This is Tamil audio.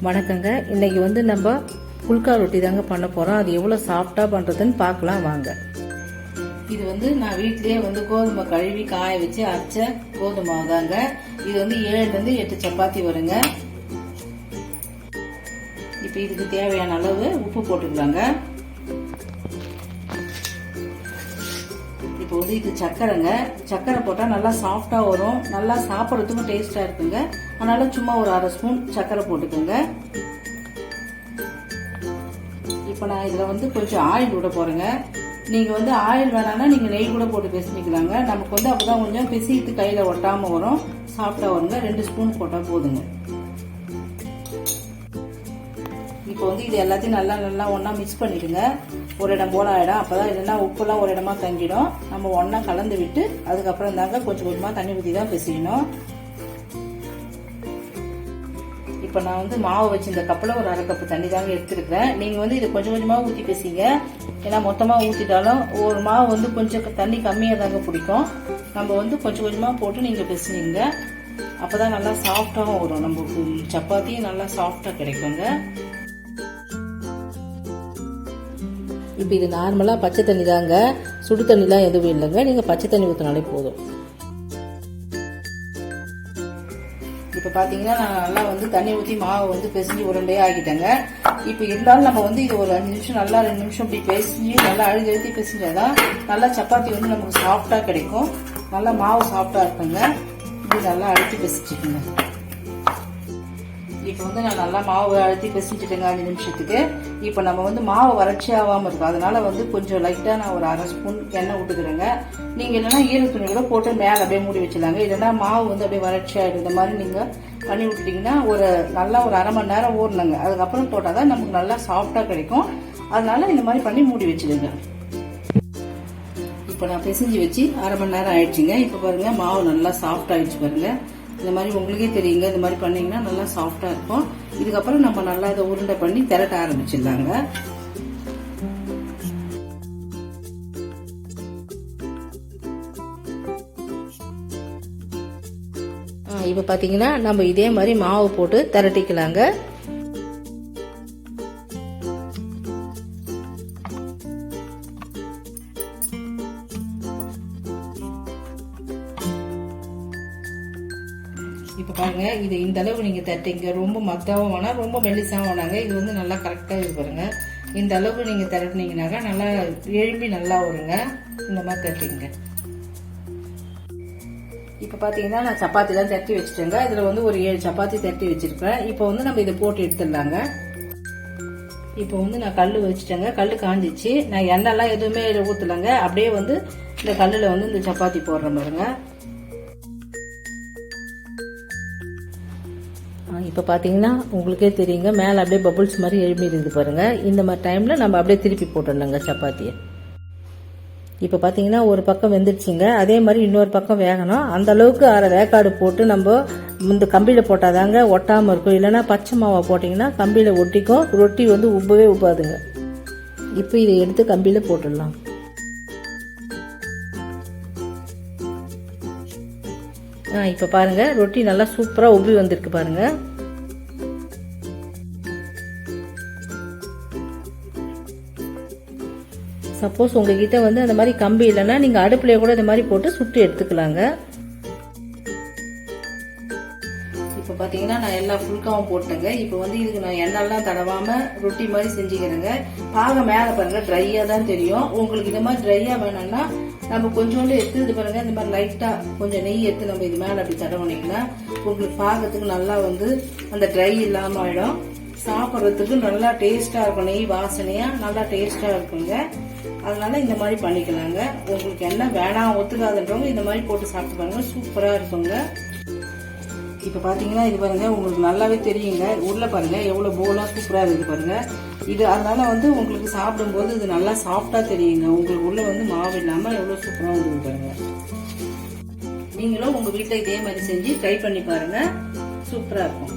வணக்கங்க. இன்னைக்கு வந்து நம்ம புல்கா ரொட்டி தாங்க பண்ண போறோம். அது எவ்வளவு சாஃப்டா பண்றதுன்னு பார்க்கலாம் வாங்க. இது வந்து நான் வீட்லயே வந்து கோதுமை கழுவி காய வச்சு அரைச்ச கோதுமை தாங்க. இது வந்து 7 to 8 சப்பாத்தி வருங்க. இப்போ இதுக்கு தேவையான அளவு உப்பு போட்டுக்கலாங்க. இப்போ வந்து இது சக்கரைங்க. சக்கரை போட்டால் நல்லா சாஃப்டா வரும், நல்லா சாப்பிட்றதுக்கும் டேஸ்டா இருக்குங்க. அதனால சும்மா ஒரு 1/2 ஸ்பூன் சக்கரை போட்டுக்கோங்க. இப்போ நான் இதில் வந்து கொஞ்சம் ஆயில் விட போறேங்க. நீங்க வந்து ஆயில் வேணாம்னா நீங்க நெய் கூட போட்டு பிசைஞ்சிக்கலாங்க. நமக்கு வந்து அப்பதான் கொஞ்சம் பிசைத்து கையில ஒட்டாம வரும், சாஃப்டா வருங்க. 2 ஸ்பூன் போட்டா போதுங்க. இப்போ வந்து இது எல்லாத்தையும் நல்லா ஒன்னா மிக்ஸ் பண்ணிடுங்க. ஒரு இடம் போல ஆயிடும். அப்பதான் இல்லைன்னா உப்புலாம் ஒரு இடமா தங்கிடும். நம்ம ஒன்னா கலந்து விட்டு அதுக்கப்புறம் தாங்க கொஞ்சம் கொஞ்சமா தண்ணி ஊற்றி தான் பிசையணும். இப்போ நான் வந்து மாவு வச்சு இந்த கப்பில் ஒரு 1/2 கப் தண்ணி தாங்க எடுத்துருக்கிறேன். நீங்க வந்து இதை கொஞ்சம் கொஞ்சமா ஊற்றி பிசைங்க. ஏன்னா மொத்தமா ஊற்றிட்டாலும் ஒரு மாவு வந்து கொஞ்சம் தண்ணி கம்மியாக தாங்க பிடிக்கும். நம்ம வந்து கொஞ்சம் கொஞ்சமா போட்டு நீங்க பிசைங்க. அப்பதான் நல்லா சாஃப்டாகவும் வரும். நம்ம சப்பாத்தியும் நல்லா சாஃப்டா கிடைக்குங்க. இப்போ இது நார்மலா பச்சை தண்ணி தாங்க, சுடு தண்ணிலாம் எதுவும் இல்லைங்க. நீங்க பச்சை தண்ணி ஊற்றினாலே போதும். இப்போ பாத்தீங்கன்னா நான் நல்லா வந்து தண்ணி ஊற்றி மாவு வந்து பிசைஞ்சு உருண்டையே ஆகிட்டேங்க. இப்போ இருந்தாலும் நம்ம வந்து இது ஒரு 5 நிமிஷம் நல்லா 2 நிமிஷம் இப்படி பிசைஞ்சு நல்லா அழுத்தி பிசைஞ்சாதான் நல்லா சப்பாத்தி வந்து நமக்கு சாஃப்டா கிடைக்கும். நல்லா மாவு சாஃப்டா இருக்குங்க. இது நல்லா அழுத்தி பிசைச்சுக்குங்க. இப்போ வந்து நான் நல்லா மாவு அழுத்தி பிசைஞ்சிட்டேங்க 5 நிமிஷத்துக்கு. இப்போ நம்ம வந்து மாவு வறட்சி ஆகாம இருக்கும், அதனால வந்து கொஞ்சம் லைட்டா நான் ஒரு 1/2 ஸ்பூன் எண்ணெய் விட்டுக்கிறேங்க. நீங்க இல்லைன்னா ஈரத்துணி கூட போட்டு மேல அப்படியே மூடி வச்சிடலாங்க. இல்லைன்னா மாவு வந்து அப்படியே வறட்சி ஆயிடும். இந்த மாதிரி நீங்க பண்ணி விட்டுட்டீங்கன்னா ஒரு 1/2 மணி நேரம் ஊறணுங்க. அதுக்கப்புறம் போட்டாதான் நமக்கு நல்லா சாஃப்டா கிடைக்கும். அதனால இந்த மாதிரி பண்ணி மூடி வச்சிடுங்க. இப்போ நான் பிசைஞ்சு வச்சு 1/2 மணி நேரம் ஆயிடுச்சுங்க. இப்போ பாருங்க மாவு நல்லா சாஃப்ட் ஆயிடுச்சு பாருங்க. இந்த மாதிரி உங்களுக்கே தெரியுங்க. இந்த மாதிரி பண்ணீங்கன்னா நல்லா சாஃப்டா இருக்கும். இதுக்கப்புறம் நம்ம நல்லா இதை உருண்டை பண்ணி திரட்ட ஆரம்பிச்சிடலாங்க. இப்ப பாத்தீங்கன்னா நம்ம இதே மாதிரி மாவு போட்டு திரட்டிக்கலாங்க. இப்ப பாருங்க, இது இந்த அளவு நீங்க தட்டிங்க. ரொம்ப மத்தாவும் வேணாம், ரொம்ப மெல்லிசாவும் வேணாங்க. இது வந்து நல்லா கரெக்டா இது பாருங்க. இந்த அளவுக்கு நீங்க திரட்டினீங்கன்னாக்கா நல்லா எழும்பி நல்லா வருங்க. இந்த மாதிரி தட்டிங்க. இப்ப பாத்தீங்கன்னா நான் சப்பாத்தி எல்லாம் தட்டி வச்சுட்டேங்க. இதுல வந்து ஒரு 7 சப்பாத்தி தட்டி வச்சிருக்கேன். இப்போ வந்து நம்ம இதை போட்டு எடுத்துடலாங்க. இப்போ வந்து நான் கல்லு வச்சுட்டேங்க. கல்லு காஞ்சிச்சு. நான் எண்ணெய்லாம் எதுவுமே ஊத்தலங்க. அப்படியே வந்து இந்த கல்லுல வந்து இந்த சப்பாத்தி போடுறேன் பாருங்க. இப்போ பார்த்தீங்கன்னா உங்களுக்கே தெரியுங்க, மேலே அப்படியே பபுள்ஸ் மாதிரி எழுப்பி இருக்குது பாருங்க. இந்த மாதிரி டைமில் நம்ம அப்படியே திருப்பி போட்டுடலாங்க சப்பாத்தியை. இப்போ பார்த்தீங்கன்னா ஒரு பக்கம் வெந்துடுச்சுங்க. அதே மாதிரி இன்னொரு பக்கம் வேகணும். அந்த அளவுக்கு 1/2 வேக்காடு போட்டு நம்ம இந்த கம்பியில் போட்டாதாங்க ஒட்டாமல் இருக்கும். இல்லைன்னா பச்சை மாவை போட்டிங்கன்னா கம்பியில் ஒட்டிக்கும். ரொட்டி வந்து உப்பவே உப்பாதுங்க. இப்போ இதை எடுத்து கம்பியில் போட்டுடலாம். இப்போ பாருங்க ரொட்டி நல்லா சூப்பரா உப்பி வந்திருக்கு பாருங்க. சப்போஸ் உங்ககிட்ட வந்து அந்த மாதிரி கம்பி இல்லைன்னா நீங்க அடுப்புலயே கூட இந்த மாதிரி போட்டு சுட்டு எடுத்துக்கலாங்க. இப்போ பாத்தீங்கன்னா நான் எல்லா புல்காவும் போட்டேங்க. இப்போ வந்து இதுக்கு நான் எண்ணெய்லாம் தடவாம ரொட்டி மாதிரி செஞ்சுக்கிறேங்க. பாகம் மேல பாருங்க ட்ரையா தான் தெரியும். உங்களுக்கு இந்த மாதிரி ட்ரையா வேணும்னா நம்ம கொஞ்சோண்டு எடுத்து இது பாருங்க, இந்த மாதிரி லைட்டா கொஞ்சம் நெய் எடுத்து நம்ம இது மேல அப்படி தடவினீங்கன்னா உங்களுக்கு பாகத்துக்கு நல்லா வந்து அந்த ட்ரை இல்லாம ஆயிடும். சாப்பிட்றதுக்கு நல்லா டேஸ்டா இருக்கும். நெய் வாசனையா நல்லா டேஸ்டா இருக்குங்க. அதனால இந்த மாதிரி பண்ணிக்கலாங்க. உங்களுக்கு என்ன வேணாம் ஒத்துக்காதுன்றவங்க இந்த மாதிரி போட்டு சாப்பிட்டு பாருங்க, சூப்பரா இருக்குங்க. இப்ப பாத்தீங்கன்னா இது பாருங்க உங்களுக்கு நல்லாவே தெரியுங்க. உள்ள பாருங்க எவ்வளவு போலா சூப்பரா இருக்கு பாருங்க. இது அதனால வந்து உங்களுக்கு சாப்பிடும்போது இது நல்லா சாஃப்டா தெரியுங்க. உங்களுக்கு உள்ள வந்து மாவு இல்லாம எவ்வளவு சூப்பரா வந்து பாருங்க. நீங்களும் உங்க வீட்டுல இதே மாதிரி செஞ்சு ட்ரை பண்ணி பாருங்க, சூப்பரா இருக்கும்.